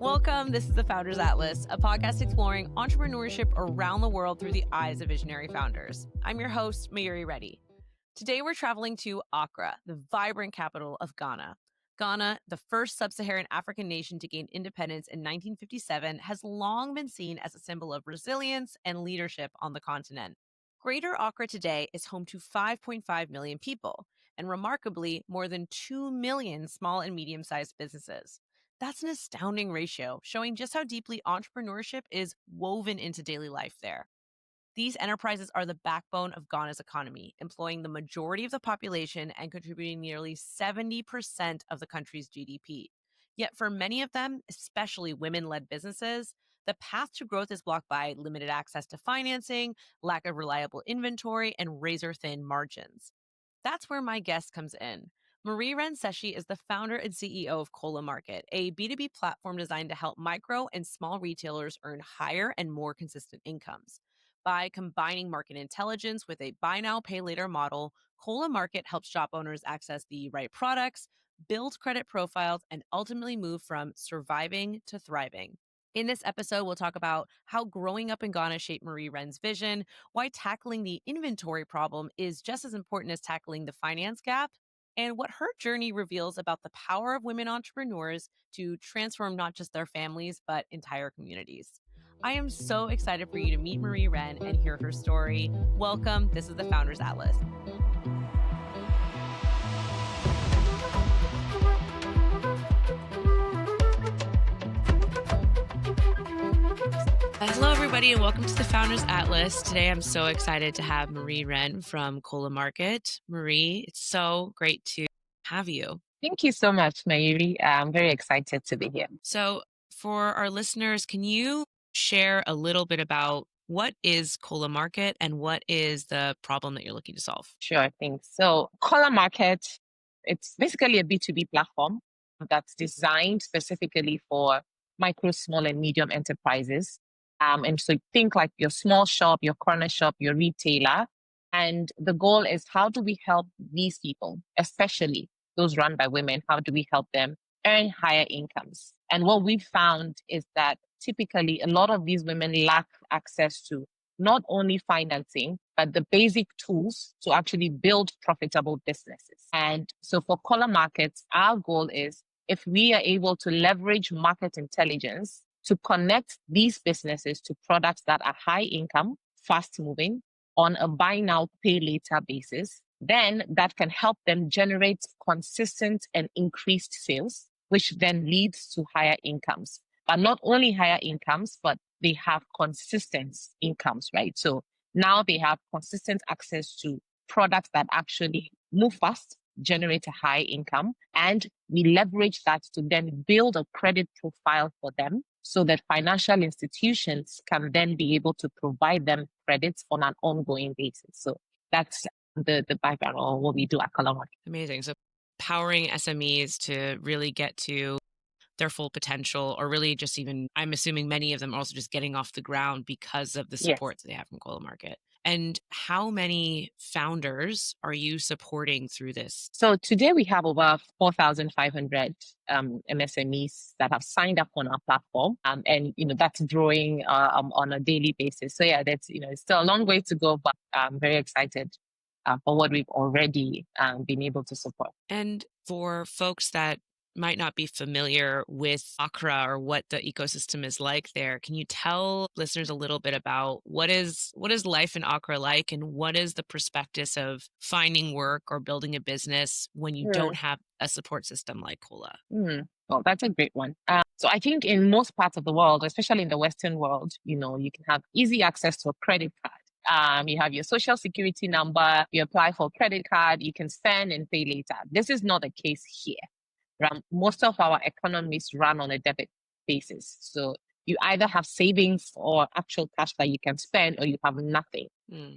Welcome. This is the Founders Atlas, a podcast exploring entrepreneurship around the world through the eyes of visionary founders. I'm your host, Mayuri Reddy. Today, we're traveling to Accra, the vibrant capital of Ghana. Ghana, the first sub-Saharan African nation to gain independence in 1957, has long been seen as a symbol of resilience and leadership on the continent. Greater Accra today is home to 5.5 million people, and remarkably, more than 2 million small and medium-sized businesses. That's an astounding ratio, showing just how deeply entrepreneurship is woven into daily life there. These enterprises are the backbone of Ghana's economy, employing the majority of the population and contributing nearly 70% of the country's GDP. Yet for many of them, especially women-led businesses, the path to growth is blocked by limited access to financing, lack of reliable inventory, and razor-thin margins. That's where my guest comes in. Marie-Reine Seshie is the founder and CEO of Kola Market, a B2B platform designed to help micro and small retailers earn higher and more consistent incomes. By combining market intelligence with a buy now, pay later model, Kola Market helps shop owners access the right products, build credit profiles, and ultimately move from surviving to thriving. In this episode, we'll talk about how growing up in Ghana shaped Marie-Reine's vision, why tackling the inventory problem is just as important as tackling the finance gap, and what her journey reveals about the power of women entrepreneurs to transform not just their families, but entire communities. I am so excited for you to meet Marie-Reine and hear her story. Welcome. This is the Founders Atlas. Hello, everybody, and welcome to the Founders Atlas. Today, I'm so excited to have Marie-Reine from Kola Market. Marie, it's so great to have you. Thank you so much, Mayuri. I'm very excited to be here. So for our listeners, can you share a little bit about what is Kola Market and what is the problem that you're looking to solve? Sure thing. So Kola Market, it's basically a B2B platform that's designed specifically for micro, small, and medium enterprises. And so think like your small shop, your corner shop, your retailer. And the goal is, how do we help these people, especially those run by women? How do we help them earn higher incomes? And what we found is that typically a lot of these women lack access to not only financing, but the basic tools to actually build profitable businesses. And so for Kola Markets, our goal is, if we are able to leverage market intelligence to connect these businesses to products that are high income, fast moving, on a buy now, pay later basis, then that can help them generate consistent and increased sales, which then leads to higher incomes. But not only higher incomes, but they have consistent incomes, right? So now they have consistent access to products that actually move fast, generate a high income, and we leverage that to then build a credit profile for them so that financial institutions can then be able to provide them credits on an ongoing basis. So that's the background of what we do at Kola Market. Amazing. So powering SMEs to really get to their full potential, or really just even, I'm assuming many of them also just getting off the ground because of the support that they have from Kola Market. And how many founders are you supporting through this? So today we have over 4,500 MSMEs that have signed up on our platform, and that's growing on a daily basis. So yeah, that's it's still a long way to go, but I'm very excited for what we've already been able to support. And for folks that might not be familiar with Accra or what the ecosystem is like there, can you tell listeners a little bit about what is life in Accra like, and what is the prospectus of finding work or building a business when you don't have a support system like Kola? Well, that's a great one. So I think in most parts of the world, especially in the Western world, you can have easy access to a credit card. You have your social security number, you apply for a credit card, you can spend and pay later. This is not the case here. Most of our economies run on a debit basis. So you either have savings or actual cash that you can spend, or you have nothing.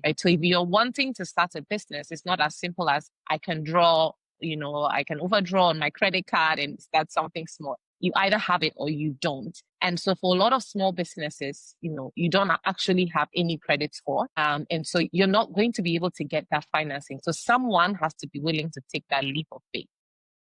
Right? So if you're wanting to start a business, it's not as simple as I can I can overdraw on my credit card and start something small. You either have it or you don't. And so for a lot of small businesses, you don't actually have any credit score. And so you're not going to be able to get that financing. So someone has to be willing to take that leap of faith.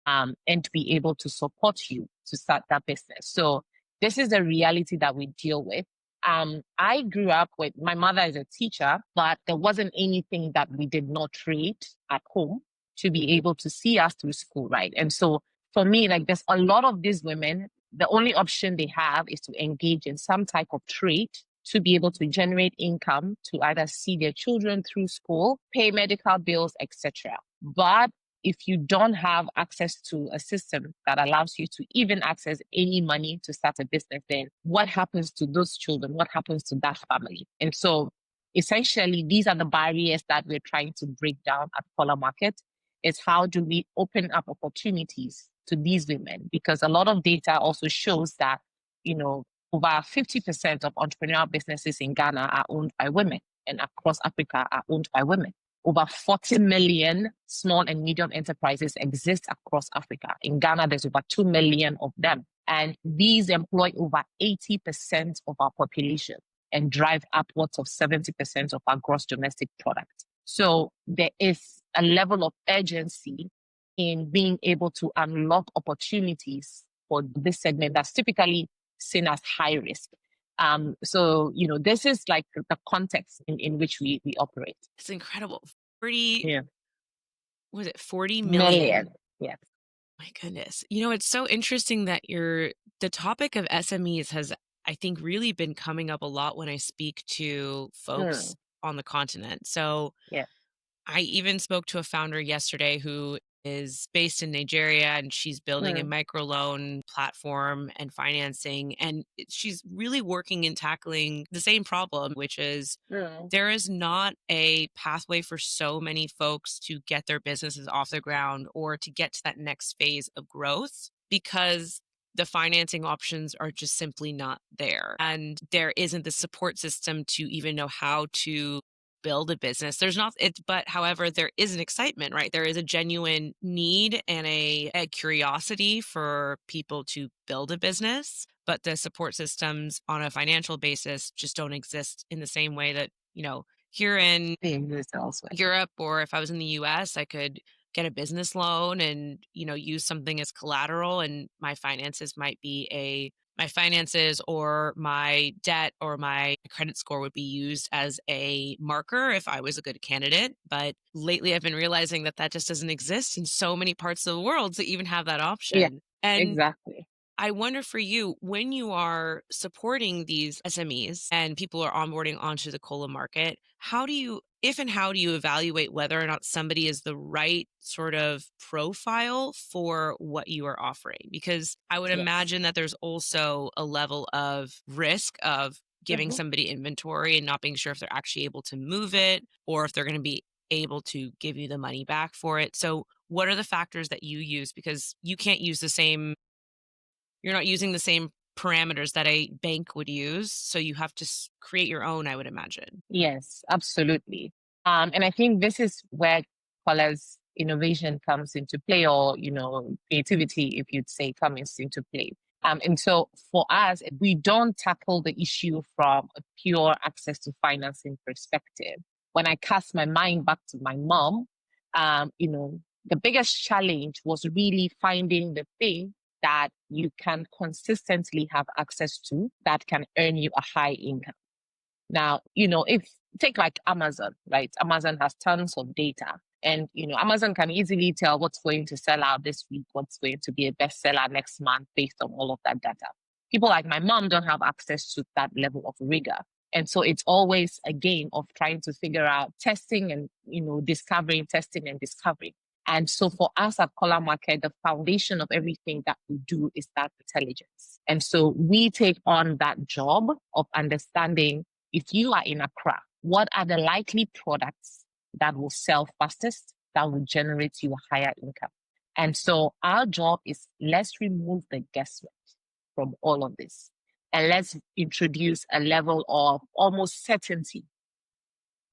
And to be able to support you to start that business. So this is the reality that we deal with. I grew up with, my mother is a teacher, but there wasn't anything that we did not trade at home to be able to see us through school, right? And so for me, like there's a lot of these women, the only option they have is to engage in some type of trade to be able to generate income to either see their children through school, pay medical bills, etc. But if you don't have access to a system that allows you to even access any money to start a business, then what happens to those children? What happens to that family? And so essentially, these are the barriers that we're trying to break down at Kola Market, is how do we open up opportunities to these women? Because a lot of data also shows that, over 50% of entrepreneurial businesses in Ghana are owned by women, and across Africa are owned by women. Over 40 million small and medium enterprises exist across Africa. In Ghana, there's over 2 million of them. And these employ over 80% of our population and drive upwards of 70% of our gross domestic product. So there is a level of urgency in being able to unlock opportunities for this segment that's typically seen as high risk. So, this is like the context in which we operate. It's incredible. 40, yeah. Was it 40 million? Yeah. My goodness. It's so interesting that the topic of SMEs has, I think, really been coming up a lot when I speak to folks on the continent. So yeah. I even spoke to a founder yesterday who is based in Nigeria, and she's building a microloan platform and financing. And she's really working and tackling the same problem, which is there is not a pathway for so many folks to get their businesses off the ground or to get to that next phase of growth, because the financing options are just simply not there. And there isn't the support system to even know how to build a business. But however, there is an excitement, right? There is a genuine need and a curiosity for people to build a business, but the support systems on a financial basis just don't exist in the same way that, here in Europe, or if I was in the US, I could get a business loan and, use something as collateral, and my finances or my debt or my credit score would be used as a marker if I was a good candidate. But lately I've been realizing that just doesn't exist in so many parts of the world to even have that option. Yeah, and exactly. I wonder for you, when you are supporting these SMEs and people are onboarding onto the Kola market, how do you evaluate whether or not somebody is the right sort of profile for what you are offering? Because I would imagine that there's also a level of risk of giving somebody inventory and not being sure if they're actually able to move it or if they're going to be able to give you the money back for it. So what are the factors that you use? Because you're not using the same parameters that a bank would use. So you have to create your own, I would imagine. Yes, absolutely. And I think this is where Kola's innovation comes into play, or, creativity, if you'd say, comes into play. And so for us, we don't tackle the issue from a pure access to financing perspective. When I cast my mind back to my mom, the biggest challenge was really finding the thing that you can consistently have access to that can earn you a high income. Now, if take like Amazon, right? Amazon has tons of data, and Amazon can easily tell what's going to sell out this week, what's going to be a bestseller next month based on all of that data. People like my mom don't have access to that level of rigor. And so it's always a game of trying to figure out testing and, discovering, testing and discovering. And so for us at Kola Market, the foundation of everything that we do is that intelligence. And so we take on that job of understanding, if you are in Accra, what are the likely products that will sell fastest, that will generate you a higher income? And so our job is, let's remove the guesswork from all of this. And let's introduce a level of almost certainty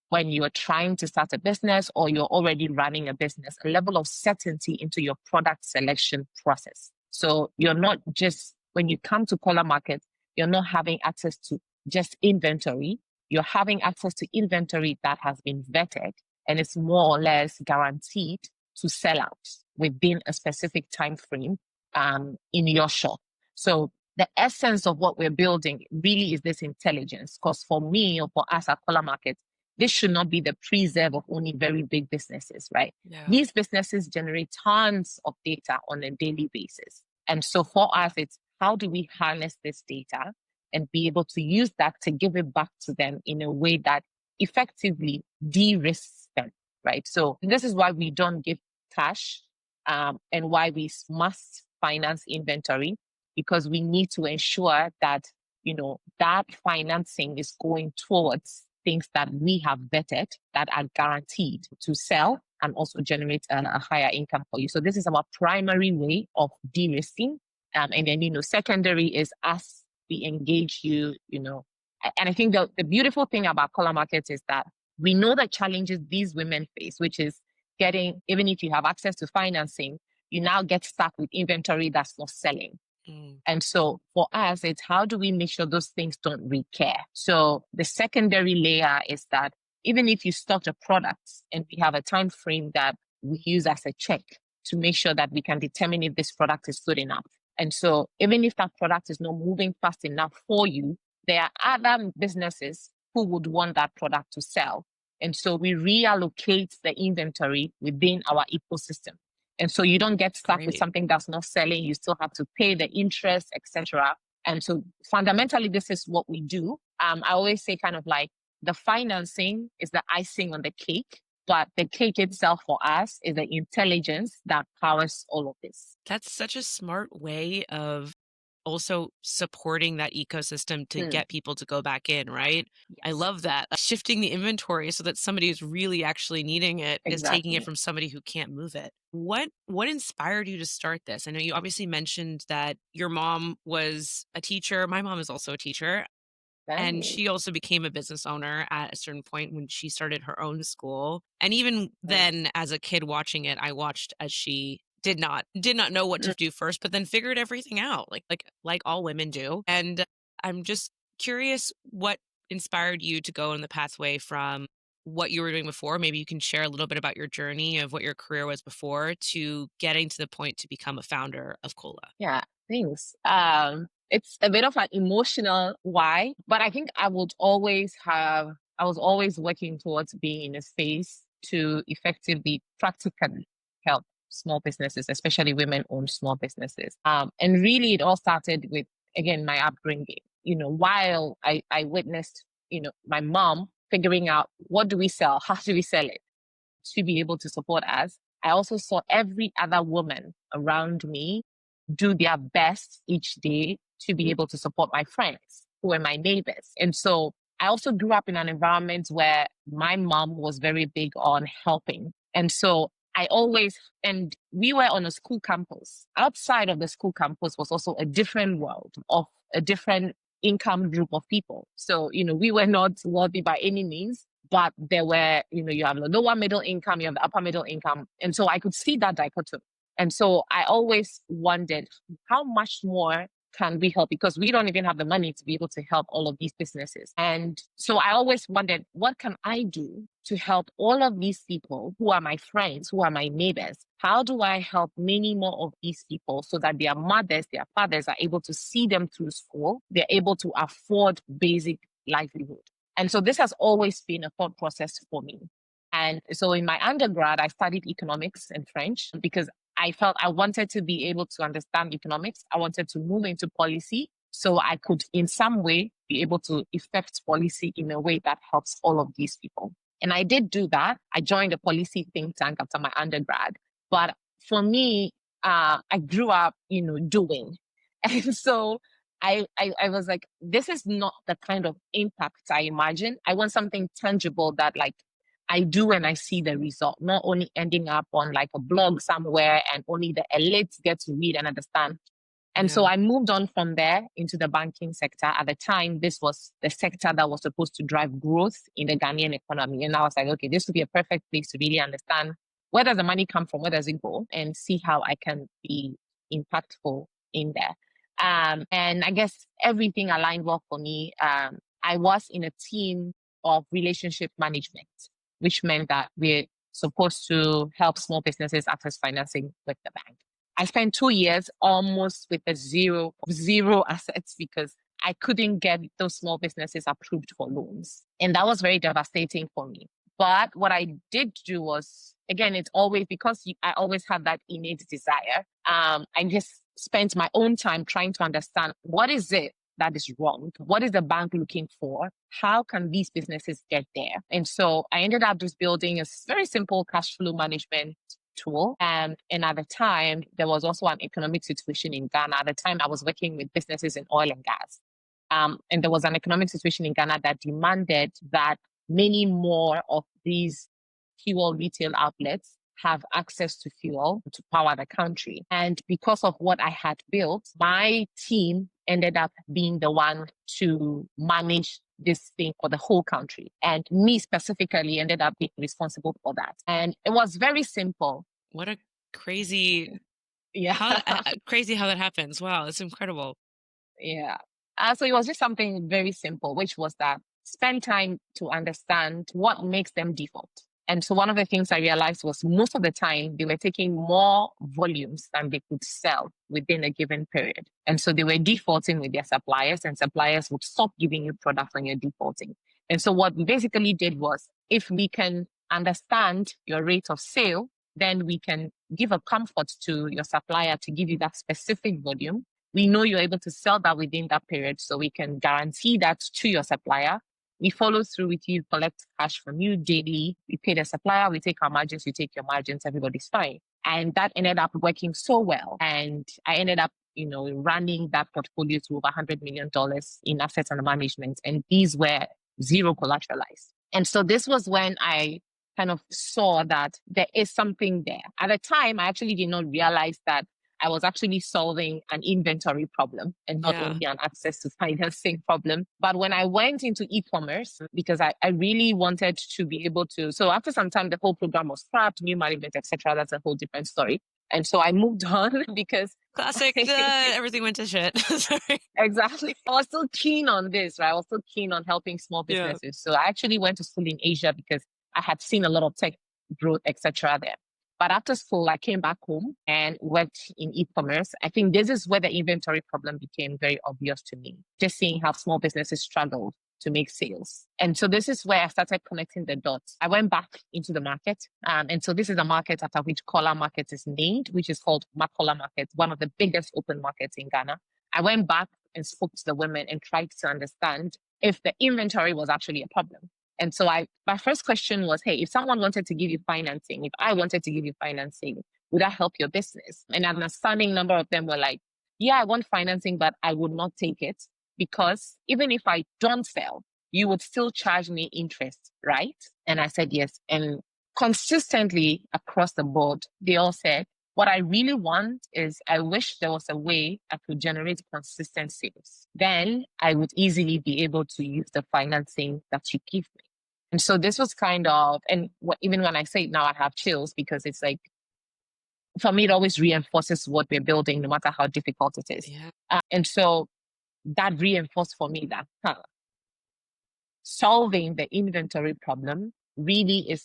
when you are trying to start a business or you're already running a business, a level of certainty into your product selection process. So you're not just, when you come to Kola Market, you're not having access to just inventory. You're having access to inventory that has been vetted and is more or less guaranteed to sell out within a specific time frame in your shop. So the essence of what we're building really is this intelligence. Because for me or for us at Kola Market, this should not be the preserve of only very big businesses, right? Yeah. These businesses generate tons of data on a daily basis. And so for us, it's how do we harness this data and be able to use that to give it back to them in a way that effectively de-risks them, right? So this is why we don't give cash and why we must finance inventory, because we need to ensure that, that financing is going towards things that we have vetted that are guaranteed to sell and also generate a higher income for you. So this is our primary way of de-risking. And then, secondary is us, we engage you, and I think the beautiful thing about Kola Market is that we know the challenges these women face, which is getting, even if you have access to financing, you now get stuck with inventory that's not selling. And so for us, it's how do we make sure those things don't recur? So the secondary layer is that even if you stock the products and we have a time frame that we use as a check to make sure that we can determine if this product is good enough. And so even if that product is not moving fast enough for you, there are other businesses who would want that product to sell. And so we reallocate the inventory within our ecosystem. And so you don't get stuck with something that's not selling. You still have to pay the interest, etc. And so fundamentally, this is what we do. I always say kind of like the financing is the icing on the cake, but the cake itself for us is the intelligence that powers all of this. That's such a smart way of also supporting that ecosystem to get people to go back in, right? Yes. I love that. Shifting the inventory so that somebody who's really actually needing it is taking it from somebody who can't move it. What inspired you to start this? I know you obviously mentioned that your mom was a teacher. My mom is also a teacher. And she also became a business owner at a certain point when she started her own school. And even then, as a kid watching it, I watched as she did not know what to do first, but then figured everything out, like all women do. And I'm just curious what inspired you to go on the pathway from what you were doing before. Maybe you can share a little bit about your journey of what your career was before to getting to the point to become a founder of Kola. Yeah, thanks. It's a bit of an emotional why, but I think I was always working towards being in a space to effectively, practically help small businesses, especially women-owned small businesses. And really it all started with, again, my upbringing. While I witnessed, my mom figuring out what do we sell, how do we sell it to be able to support us, I also saw every other woman around me do their best each day to be able to support my friends who were my neighbors. And so I also grew up in an environment where my mom was very big on helping. And so and we were on a school campus. Outside of the school campus was also a different world of a different income group of people. So, we were not wealthy by any means, but there were, you have the lower middle income, you have the upper middle income. And so I could see that dichotomy. And so I always wondered how much more can we help, because we don't even have the money to be able to help all of these businesses. And so I always wondered, what can I do to help all of these people who are my friends, who are my neighbors? How do I help many more of these people so that their mothers, their fathers are able to see them through school? They're able to afford basic livelihood. And so this has always been a thought process for me. And so in my undergrad, I studied economics and French because I felt I wanted to be able to understand economics. I wanted to move into policy so I could in some way be able to effect policy in a way that helps all of these people. And I did do that. I joined a policy think tank after my undergrad. But for me, I grew up, doing. And so I was like, this is not the kind of impact I imagine. I want something tangible that I do when I see the result, not only ending up on like a blog somewhere and only the elites get to read and understand. And so I moved on from there into the banking sector. At the time, this was the sector that was supposed to drive growth in the Ghanaian economy. And I was like, okay, this would be a perfect place to really understand where does the money come from, where does it go, and see how I can be impactful in there. And I guess everything aligned well for me. I was in a team of relationship management, which meant that we're supposed to help small businesses access financing with the bank. I spent 2 years almost with a zero assets because I couldn't get those small businesses approved for loans. And that was very devastating for me. But what I did do was, again, it's always because I always have that innate desire. I just spent my own time trying to understand what is it that is wrong? What is the bank looking for? How can these businesses get there? And so I ended up just building a very simple cash flow management tool. And at the time, there was also an economic situation in Ghana. At the time, I was working with businesses in oil and gas. And there was an economic situation in Ghana that demanded that many more of these fuel retail outlets have access to fuel to power the country. And because of what I had built, my team ended up being the one to manage this thing for the whole country. And me specifically ended up being responsible for that. And it was very simple. What a crazy, Yeah. crazy how that happens. Wow, it's incredible. Yeah. So it was just something very simple, which was that spend time to understand what makes them default. And so one of the things I realized was most of the time they were taking more volumes than they could sell within a given period. And so they were defaulting with their suppliers, and suppliers would stop giving you product when you're defaulting. And so what we basically did was, if we can understand your rate of sale, then we can give a comfort to your supplier to give you that specific volume. We know you're able to sell that within that period, so we can guarantee that to your supplier. We follow through with you, collect cash from you daily. We pay the supplier, we take our margins, you take your margins, everybody's fine. And that ended up working so well. And I ended up, running that portfolio to over $100 million in assets under management. And these were zero collateralized. And so this was when I kind of saw that there is something there. At the time, I actually did not realize that I was actually solving an inventory problem and not only an access to financing problem. But when I went into e-commerce, because I really wanted to be able to, so after some time, the whole program was scrapped, new management, etc. That's a whole different story. And so I moved on because classic, everything went to shit. Sorry. Exactly. I was still keen on this, right? I was still keen on helping small businesses. Yeah. So I actually went to school in Asia because I had seen a lot of tech growth, etc. there. But after school, I came back home and worked in e-commerce. I think this is where the inventory problem became very obvious to me, just seeing how small businesses struggled to make sales. And so this is where I started connecting the dots. I went back into the market. And so this is the market after which Kola Market is named, which is called Kola Market, one of the biggest open markets in Ghana. I went back and spoke to the women and tried to understand if the inventory was actually a problem. And so my first question was, hey, if someone wanted to give you financing, if I wanted to give you financing, would that help your business? And an astounding number of them were like, yeah, I want financing, but I would not take it because even if I don't sell, you would still charge me interest, right? And I said, yes. And consistently across the board, they all said, what I really want is I wish there was a way I could generate consistent sales. Then I would easily be able to use the financing that you give me. And so this was kind of, and even when I say it now, I have chills because it's like, for me, it always reinforces what we're building, no matter how difficult it is. Yeah. And so that reinforced for me that solving the inventory problem really is,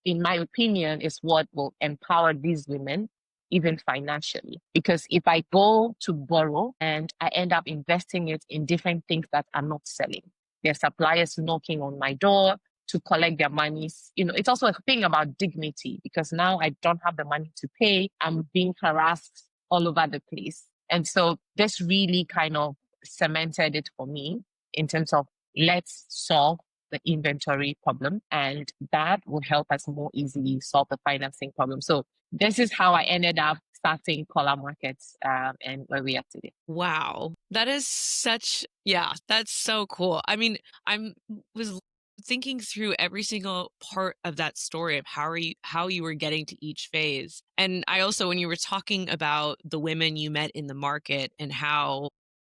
in my opinion, is what will empower these women, even financially. Because if I go to borrow and I end up investing it in different things that are not selling, there's suppliers knocking on my door to collect their monies. It's also a thing about dignity because now I don't have the money to pay. I'm being harassed all over the place. And so this really kind of cemented it for me in terms of let's solve the inventory problem, and that will help us more easily solve the financing problem. So this is how I ended up starting Kola Markets and where we are today. Wow. That is that's so cool. I mean, was thinking through every single part of that story of how you were getting to each phase. And I also, when you were talking about the women you met in the market and how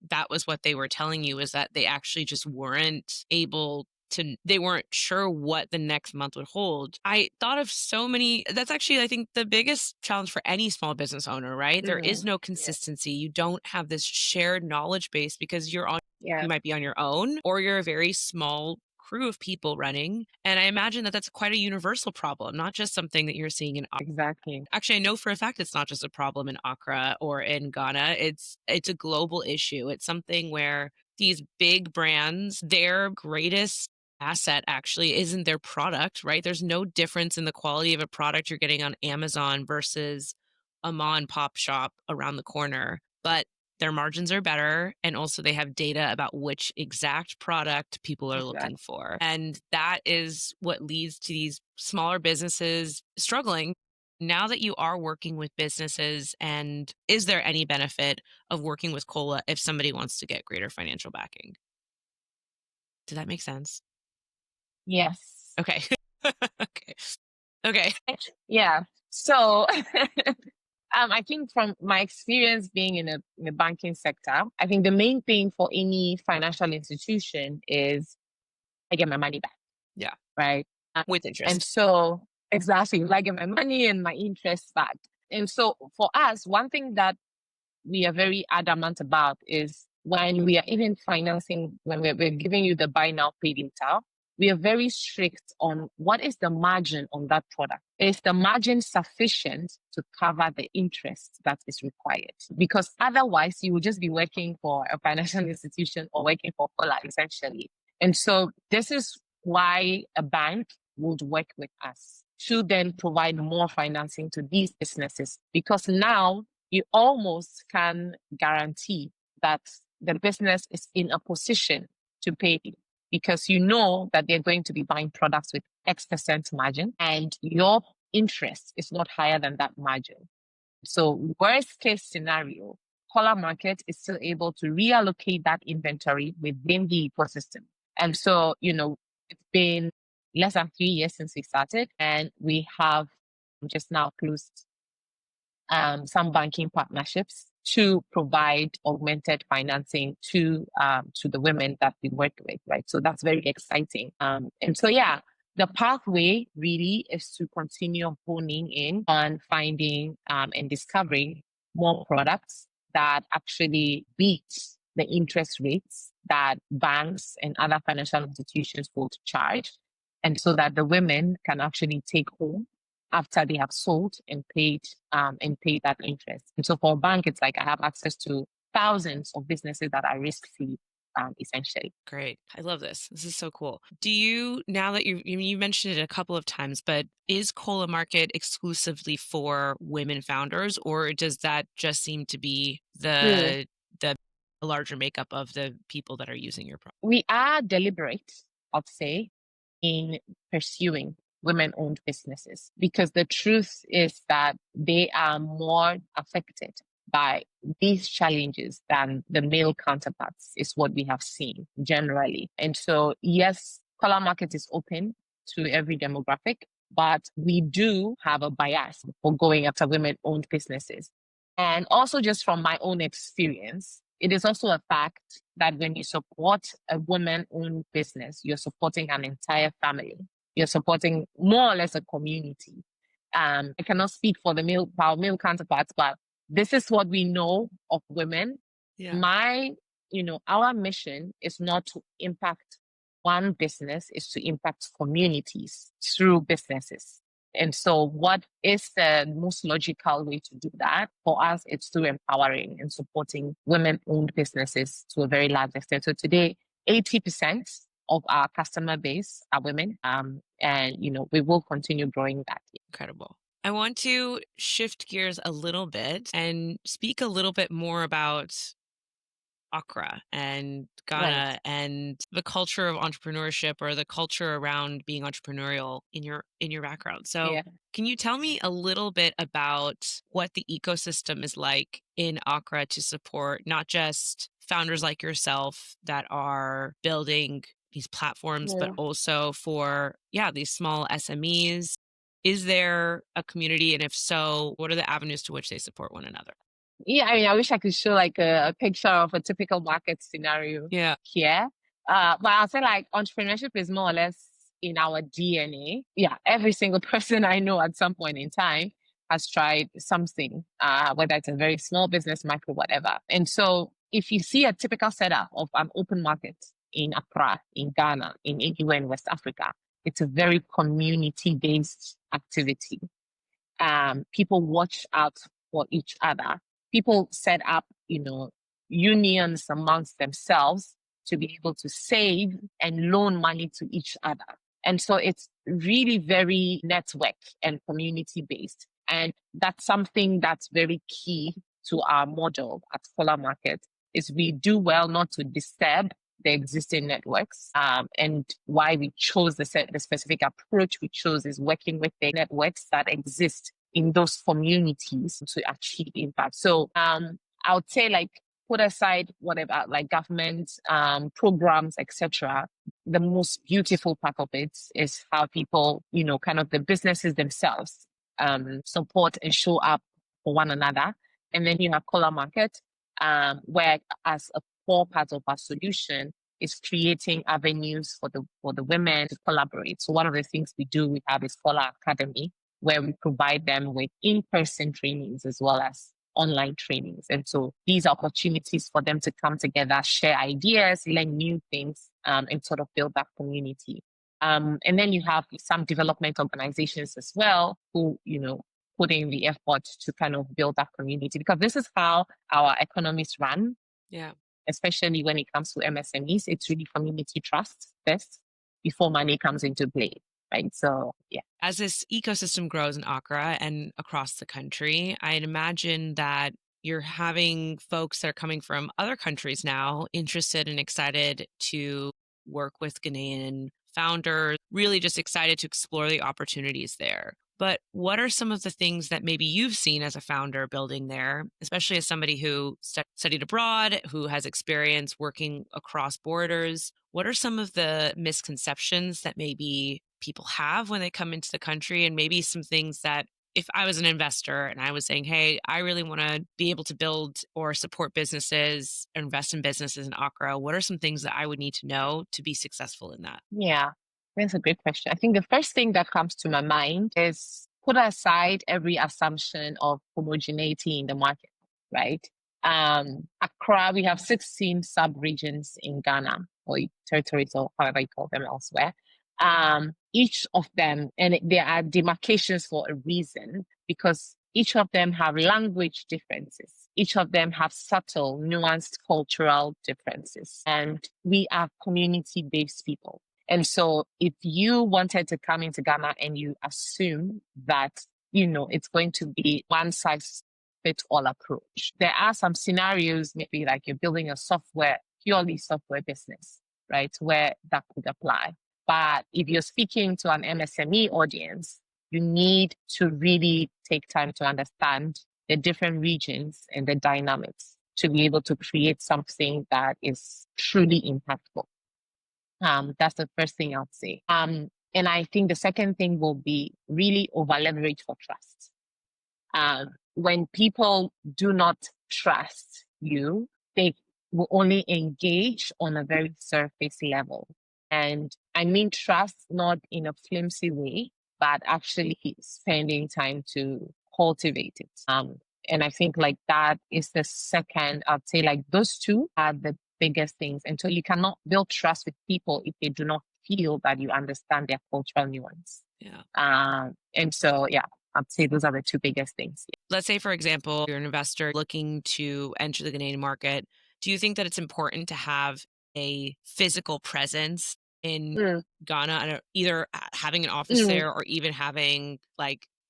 that was what they were telling you, is that they actually just weren't able they weren't sure what the next month would hold. I thought of so many, that's actually, I think, the biggest challenge for any small business owner, right? There is no consistency. You don't have this shared knowledge base because you might be on your own, or you're a very small crew of people running. And I imagine that that's quite a universal problem, not just something that you're seeing in Accra. Exactly. Actually, I know for a fact it's not just a problem in Accra or in Ghana. It's a global issue. It's something where these big brands, their greatest asset actually isn't their product, right? There's no difference in the quality of a product you're getting on Amazon versus a mom and pop shop around the corner. But their margins are better. And also, they have data about which exact product people are looking for. And that is what leads to these smaller businesses struggling. Now that you are working with businesses, and is there any benefit of working with Kola if somebody wants to get greater financial backing? Did that make sense? Yes. Okay. Okay. Okay. Yeah. So I think from my experience being in the banking sector, I think the main thing for any financial institution is I get my money back. Yeah. Right. With And interest. so exactly, I get my money and my interest back. And so for us, one thing that we are very adamant about is when we are even financing, when we're giving you the buy now, pay later, we are very strict on what is the margin on that product. Is the margin sufficient to cover the interest that is required? Because otherwise, you will just be working for a financial institution or working for Kola, essentially. And so this is why a bank would work with us to then provide more financing to these businesses. Because now you almost can guarantee that the business is in a position to pay you because you know that they're going to be buying products with X% margin and your interest is not higher than that margin. So worst case scenario, Kola Market is still able to reallocate that inventory within the ecosystem. And so, it's been less than 3 years since we started and we have just now closed some banking partnerships to provide augmented financing to the women that we work with, right? So that's very exciting. And so yeah, the pathway really is to continue honing in on finding and discovering more products that actually beat the interest rates that banks and other financial institutions would charge, and so that the women can actually take home after they have sold and paid that interest. And so for a bank, it's like I have access to thousands of businesses that are risk-free, essentially. Great. I love this. This is so cool. Do you, now that you mentioned it a couple of times, but is Kola Market exclusively for women founders, or does that just seem to be the larger makeup of the people that are using your product? We are deliberate, I'd say, in pursuing women-owned businesses because the truth is that they are more affected by these challenges than the male counterparts, is what we have seen generally. And so, yes, Kola Market is open to every demographic, but we do have a bias for going after women-owned businesses. And also, just from my own experience, it is also a fact that when you support a woman-owned business, you're supporting an entire family. You're supporting more or less a community. I cannot speak for our male counterparts, but this is what we know of women. Yeah. Our mission is not to impact one business, is to impact communities through businesses. And so what is the most logical way to do that? For us, it's through empowering and supporting women-owned businesses to a very large extent. So today, 80% of our customer base are women. And we will continue growing that. Incredible. I want to shift gears a little bit and speak a little bit more about Accra and Ghana and the culture of entrepreneurship, or the culture around being entrepreneurial in your background. So can you tell me a little bit about what the ecosystem is like in Accra to support not just founders like yourself that are building these platforms, but also for these small SMEs? Is there a community? And if so, what are the avenues to which they support one another? Yeah, I wish I could show like a picture of a typical market scenario here. But I'll say like entrepreneurship is more or less in our DNA. Yeah, every single person I know at some point in time has tried something, whether it's a very small business, micro, whatever. And so if you see a typical setup of an open market, in Accra, in Ghana, in anywhere in West Africa. It's a very community-based activity. People watch out for each other. People set up, unions amongst themselves to be able to save and loan money to each other. And so it's really very network and community based. And that's something that's very key to our model at Kola Market is we do well not to disturb the existing networks. And why we chose the specific approach we chose is working with the networks that exist in those communities to achieve impact. So I would say put aside whatever like government programs, etc. The most beautiful part of it is how people, kind of the businesses themselves support and show up for one another. And then you have Kola Market, where as a core part of our solution is creating avenues for the women to collaborate. So one of the things we have is Kola Academy, where we provide them with in-person trainings as well as online trainings. And so these are opportunities for them to come together, share ideas, learn new things, and sort of build that community. And then you have some development organizations as well who, put in the effort to kind of build that community, because this is how our economies run. Yeah. Especially when it comes to MSMEs, it's really community trust first before money comes into play. Right. So, yeah. As this ecosystem grows in Accra and across the country, I'd imagine that you're having folks that are coming from other countries now interested and excited to work with Ghanaian founders, really just excited to explore the opportunities there. But what are some of the things that maybe you've seen as a founder building there, especially as somebody who studied abroad, who has experience working across borders? What are some of the misconceptions that maybe people have when they come into the country, and maybe some things that if I was an investor and I was saying, hey, I really want to be able to build or support businesses, invest in businesses in Accra, what are some things that I would need to know to be successful in that? Yeah, that's a great question. I think the first thing that comes to my mind is put aside every assumption of homogeneity in the market, right? Accra, we have 16 sub-regions in Ghana, or territories, or however you call them elsewhere. Each of them, and there are demarcations for a reason, because each of them have language differences. Each of them have subtle, nuanced cultural differences. And we are community-based people. And so if you wanted to come into Ghana and you assume that, it's going to be one size fits all approach, there are some scenarios, maybe like you're building a purely software business, right, where that could apply. But if you're speaking to an MSME audience, you need to really take time to understand the different regions and the dynamics to be able to create something that is truly impactful. That's the first thing I'll say. And I think the second thing will be really over leverage for trust. When people do not trust you, they will only engage on a very surface level. And I mean trust not in a flimsy way, but actually spending time to cultivate it. And I think that is the second, I'd say those two are the biggest things. And so you cannot build trust with people if they do not feel that you understand their cultural nuance. Yeah. And so, yeah, I'd say those are the two biggest things. Let's say, for example, you're an investor looking to enter the Ghanaian market. Do you think that it's important to have a physical presence in Ghana, either having an office there or even having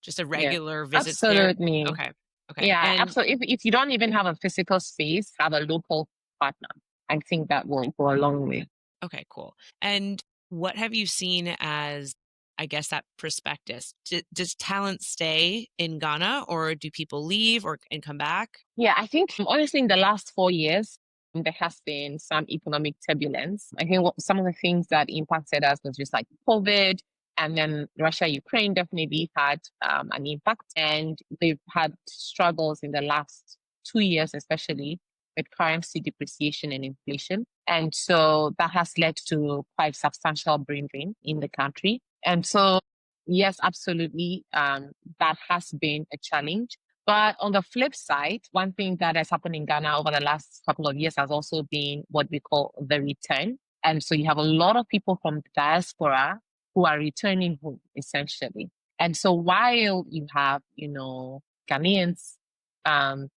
just a regular visit absolutely. there? Okay. Yeah, And absolutely. If you don't even have a physical space, have a local partner. I think that will go a long way. Okay, cool. And what have you seen as, I guess, that prospectus? Does talent stay in Ghana, or do people leave and come back? Yeah, I think honestly in the last 4 years, there has been some economic turbulence. I think some of the things that impacted us was just COVID, and then Russia, Ukraine definitely had an impact. And they've had struggles in the last 2 years, especially with currency depreciation and inflation. And so that has led to quite substantial brain drain in the country. And so, yes, absolutely, that has been a challenge. But on the flip side, one thing that has happened in Ghana over the last couple of years has also been what we call the return And so you have a lot of people from the diaspora who are returning home, essentially. And so while you have, Ghanaians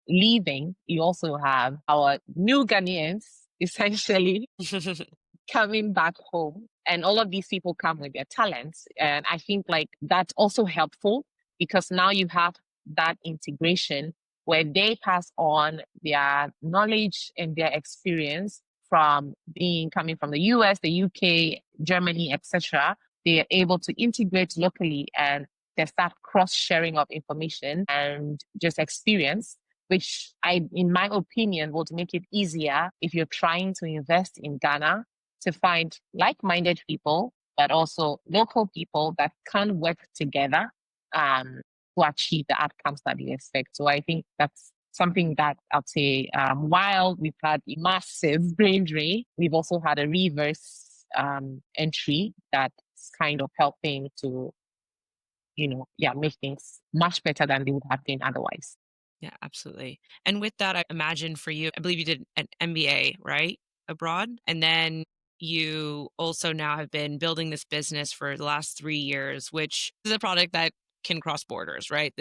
leaving, you also have our new Ghanaians, essentially, coming back home. And all of these people come with their talents. And I think like that's also helpful because now you have that integration where they pass on their knowledge and their experience from being coming from the US, the UK, Germany, etc. They are able to integrate locally and they start cross sharing of information and just experience, which in my opinion, would make it easier if you're trying to invest in Ghana to find like-minded people, but also local people that can work together to achieve the outcomes that you expect. So I think that's something that I'd say, while we've had a massive brain drain, we've also had a reverse entry that's kind of helping to, make things much better than they would have been otherwise. Yeah, absolutely. And with that, I imagine for you, I believe you did an MBA, right? Abroad. And then you also now have been building this business for the last 3 years, which is a product that can cross borders, right?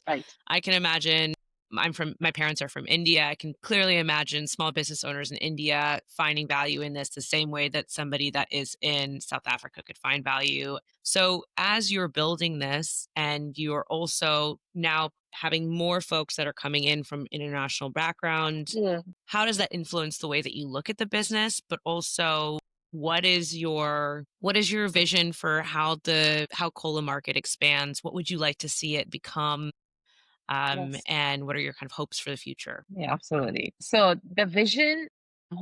Right. I can imagine my parents are from India. I can clearly imagine small business owners in India finding value in this the same way that somebody that is in South Africa could find value. So as you're building this and you're also now having more folks that are coming in from international background, Yeah. how does that influence the way that you look at the business, but also what is your vision for how Kola Market expands? What would you like to see it become? Yes. And what are your kind of hopes for the future? Yeah, absolutely. So the vision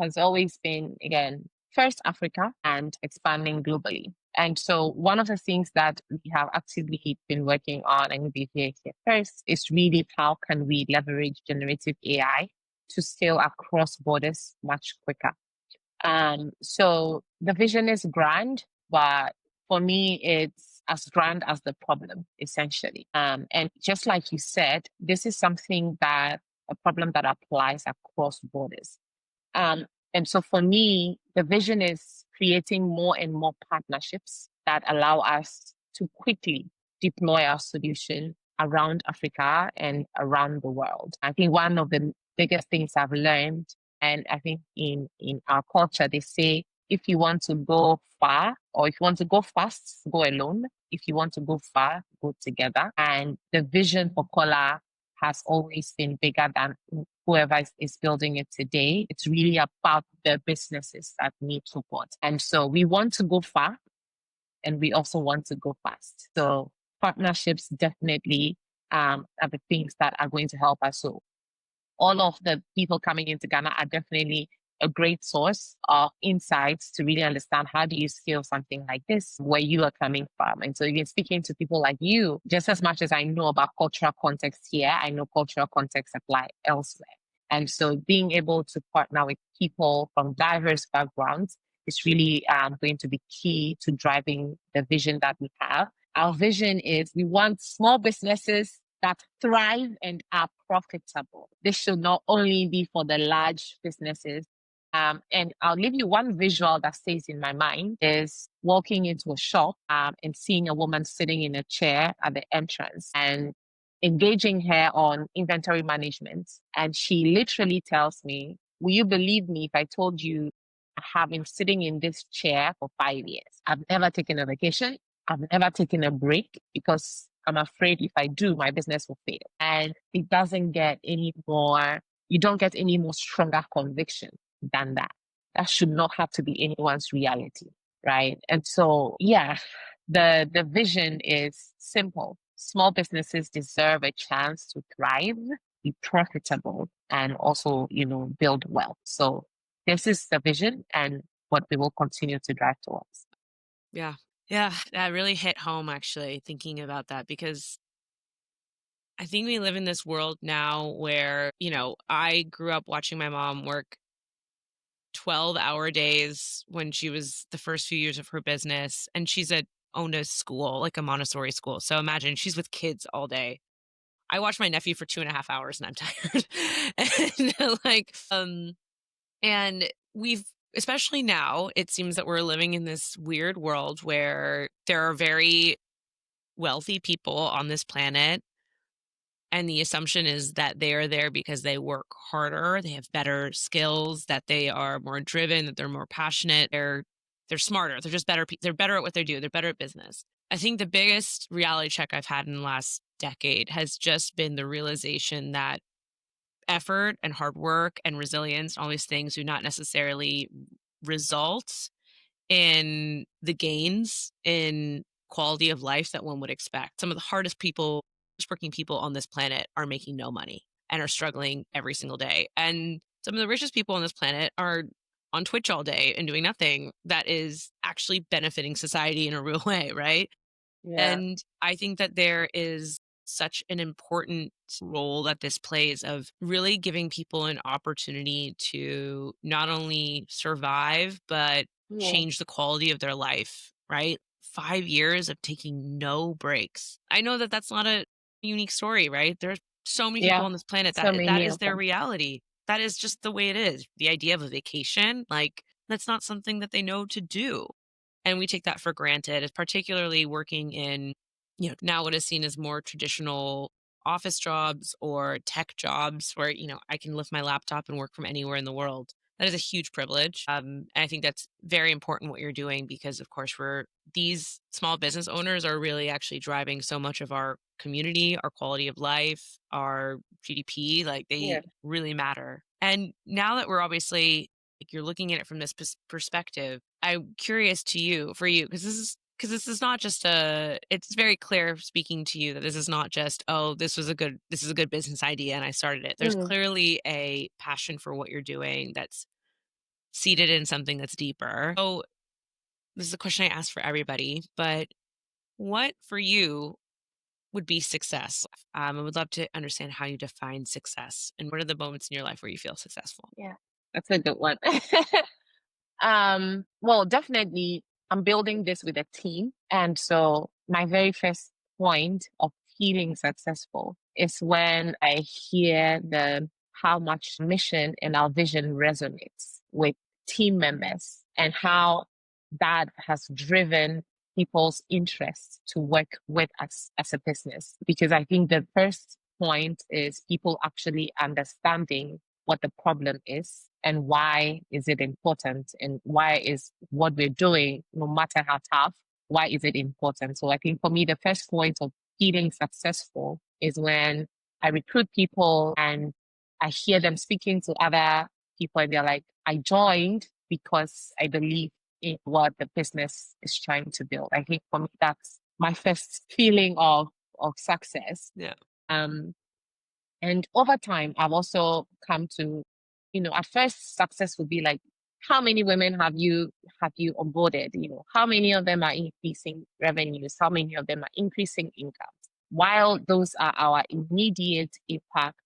has always been, again, first Africa and expanding globally. And so one of the things that we have actively been working on and be here first is really how can we leverage generative AI to scale across borders much quicker. So the vision is grand, but for me, it's as grand as the problem, essentially. And just like you said, this is something that a problem that applies across borders. Um, and so for me, the vision is creating more and more partnerships that allow us to quickly deploy our solution around Africa and around the world. I think one of the biggest things I've learned, and I think in our culture, they say, if you want to go far or if you want to go fast, go alone. If you want to go far, go together. And the vision for Kola has always been bigger than whoever is building it today. It's really about the businesses that need support. And so we want to go far and we also want to go fast. So partnerships definitely are the things that are going to help us. So all of the people coming into Ghana are definitely a great source of insights to really understand how do you scale something like this, where you are coming from. And so you've been speaking to people like you, just as much as I know about cultural context here, I know cultural context apply elsewhere. And so being able to partner with people from diverse backgrounds is really going to be key to driving the vision that we have. Our vision is we want small businesses that thrive and are profitable. This should not only be for the large businesses. And I'll leave you one visual that stays in my mind is walking into a shop and seeing a woman sitting in a chair at the entrance and engaging her on inventory management. And she literally tells me, will you believe me if I told you I have been sitting in this chair for 5 years? I've never taken a vacation. I've never taken a break because I'm afraid if I do, my business will fail. And it doesn't get any more, you don't get any more stronger conviction than that. That should not have to be anyone's reality, right? And so, yeah, the vision is simple. Small businesses deserve a chance to thrive, be profitable, and also, build wealth. So this is the vision and what we will continue to drive towards. Yeah. Yeah. That really hit home actually, thinking about that, because I think we live in this world now where, I grew up watching my mom work 12-hour days when she was the first few years of her business. And owned a school, like a Montessori school. So imagine she's with kids all day. I watch my nephew for 2.5 hours and I'm tired. And like, and we've especially now, it seems that we're living in this weird world where there are very wealthy people on this planet. And the assumption is that they are there because they work harder, they have better skills, that they are more driven, that they're more passionate, they're smarter, they're just better. They're better at what they do. They're better at business. I think the biggest reality check I've had in the last decade has just been the realization that effort and hard work and resilience, all these things do not necessarily result in the gains in quality of life that one would expect. Some of the hardest working people on this planet are making no money and are struggling every single day. And some of the richest people on this planet are on Twitch all day and doing nothing that is actually benefiting society in a real way, right? Yeah. And I think that there is such an important role that this plays of really giving people an opportunity to not only survive, but Yeah. change the quality of their life, right? 5 years of taking no breaks. I know that that's not a unique story, right? There's so many people Yeah. on this planet So that many is of their them. reality. That is just the way it is. The idea of a vacation, like, that's not something that they know to do. And we take that for granted, particularly working in, now what is seen as more traditional office jobs or tech jobs where, I can lift my laptop and work from anywhere in the world. That is a huge privilege. And I think that's very important what you're doing because, of course, these small business owners are really actually driving so much of our community, our quality of life, our GDP. Like, Yeah. they really matter. And now that we're obviously, like, you're looking at it from this perspective, I'm curious for you, because this is not just it's very clear speaking to you that this is not just, oh, this is a good business idea and I started it. There's Mm. clearly a passion for what you're doing that's seated in something that's deeper. So this is a question I ask for everybody, but what for you would be success? I would love to understand how you define success and what are the moments in your life where you feel successful? Yeah. That's a good one. Well, definitely, I'm building this with a team. And so my very first point of feeling successful is when I hear how much mission and our vision resonates with team members and how that has driven people's interest to work with us as a business. Because I think the first point is people actually understanding what the problem is and why is it important and why is what we're doing, no matter how tough, why is it important? So I think for me, the first point of feeling successful is when I recruit people and I hear them speaking to other people and they're like, I joined because I believe in what the business is trying to build. I think for me, that's my first feeling of success. Yeah. Um, and over time, I've also come to, at first success would be like, how many women have you onboarded? How many of them are increasing revenues? How many of them are increasing income? While those are our immediate impact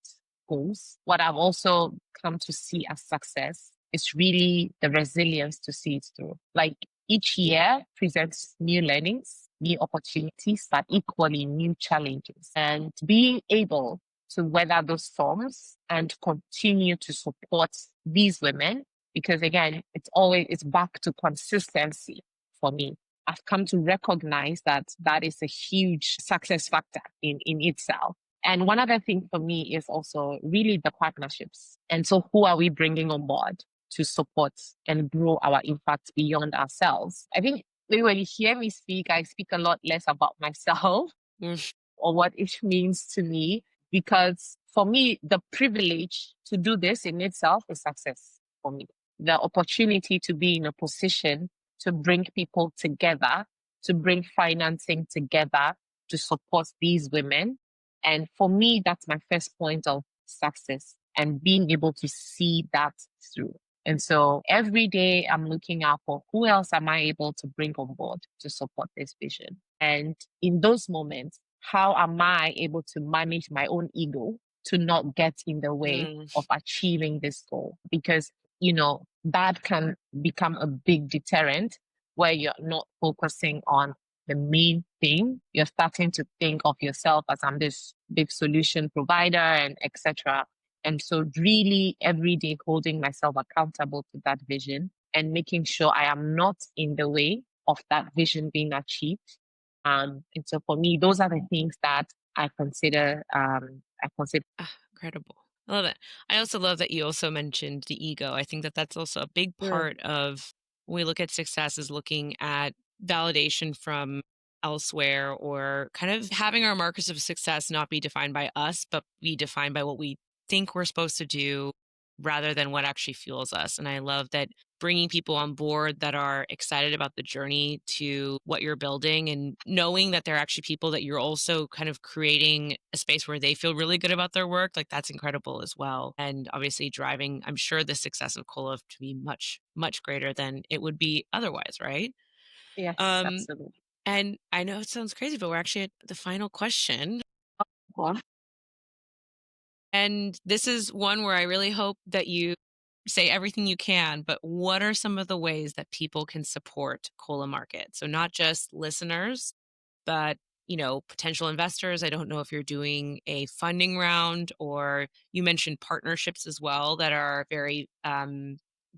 goals, what I've also come to see as success is really the resilience to see it through. Like each year presents new learnings, new opportunities, but equally new challenges. And being able to weather those storms and continue to support these women, because again, it's back to consistency for me. I've come to recognize that that is a huge success factor in itself. And one other thing for me is also really the partnerships. And so who are we bringing on board to support and grow our impact beyond ourselves? I think maybe when you hear me speak, I speak a lot less about myself Mm. or what it means to me, because for me, the privilege to do this in itself is success for me. The opportunity to be in a position to bring people together, to bring financing together to support these women. And for me, that's my first point of success and being able to see that through. And so every day I'm looking out for who else am I able to bring on board to support this vision. And in those moments, how am I able to manage my own ego to not get in the way Mm. of achieving this goal? Because, that can become a big deterrent where you're not focusing on the main thing. You're starting to think of yourself as I'm this big solution provider and etc. And so really every day holding myself accountable to that vision and making sure I am not in the way of that vision being achieved. And so for me, those are the things that I consider. Incredible. I love it. I also love that you also mentioned the ego. I think that that's also a big part of when we look at success is looking at validation from elsewhere, or kind of having our markers of success not be defined by us, but be defined by what we think we're supposed to do rather than what actually fuels us. And I love that bringing people on board that are excited about the journey to what you're building, and knowing that they're actually people that you're also kind of creating a space where they feel really good about their work. Like, that's incredible as well. And obviously driving, I'm sure, the success of Kola to be much, much greater than it would be otherwise, right? Yes, Um, absolutely. and I know it sounds crazy, but we're actually at the final question. Go And this is one where I really hope that you say everything you can, but what are some of the ways that people can support Kola Market? So not just listeners, but potential investors. I don't know if you're doing a funding round, or you mentioned partnerships as well that are very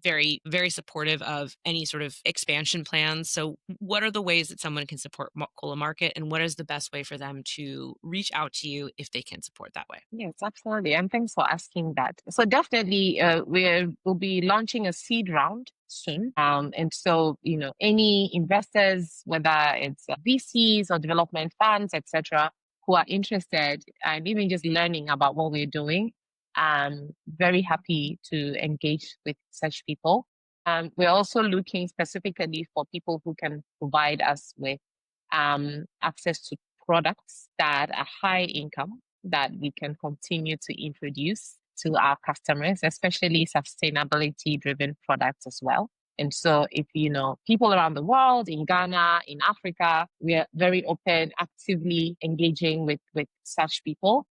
very, very supportive of any sort of expansion plans. So what are the ways that someone can support Kola Market, and what is the best way for them to reach out to you if they can support that way? Yes, absolutely. And thanks for asking that. So definitely, we'll be launching a seed round soon. And so, any investors, whether it's VCs or development funds, etc., who are interested and even just learning about what we're doing, very happy to engage with such people. We're also looking specifically for people who can provide us with access to products that are high income that we can continue to introduce to our customers, especially sustainability driven products as well. And so if people around the world, in Ghana, in Africa, we are very open, actively engaging with such people.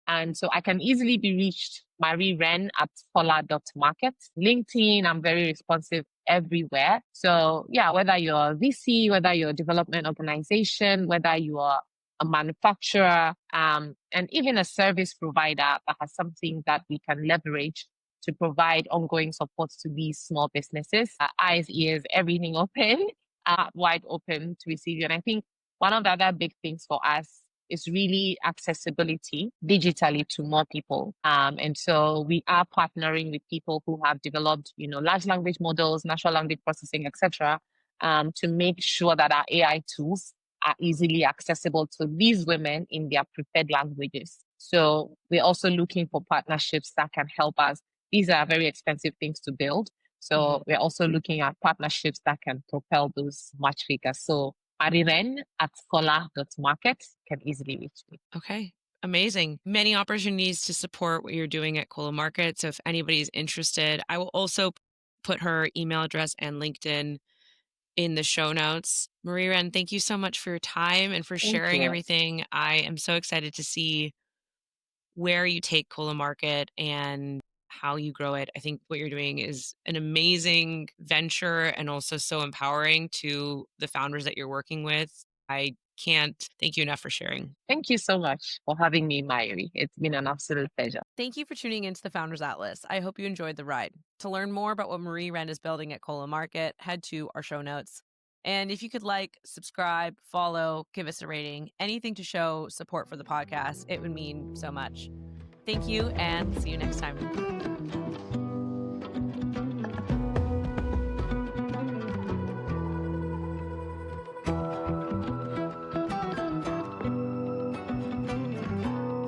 And so I can easily be reached, Marie-Reine at Kola.market. LinkedIn, I'm very responsive everywhere. So yeah, whether you're a VC, whether you're a development organization, whether you are a manufacturer, and even a service provider that has something that we can leverage to provide ongoing support to these small businesses. Eyes, ears, everything open, wide open to receive you. And I think one of the other big things for us is really accessibility digitally to more people. And so we are partnering with people who have developed, large language models, natural language processing, etc., to make sure that our AI tools are easily accessible to these women in their preferred languages. So we're also looking for partnerships that can help us. These are very expensive things to build. So we're also looking at partnerships that can propel those much bigger. So Marie-Reine at Kola.market can easily reach me. Okay. Amazing. Many opportunities to support what you're doing at Kola Market. So if anybody's interested, I will also put her email address and LinkedIn in the show notes. Marie-Reine, thank you so much for your time and for Thank sharing you. everything. I am so excited to see where you take Kola Market and how you grow it. I think what you're doing is an amazing venture and also so empowering to the founders that you're working with. I can't thank you enough for sharing. Thank you so much for having me, Mayuri. It's been an absolute pleasure. Thank you for tuning into the Founders Atlas. I hope you enjoyed the ride. To learn more about what Marie-Reine is building at Kola Market, head to our show notes. And if you could subscribe, follow, give us a rating, anything to show support for the podcast, it would mean so much. Thank you, and see you next time.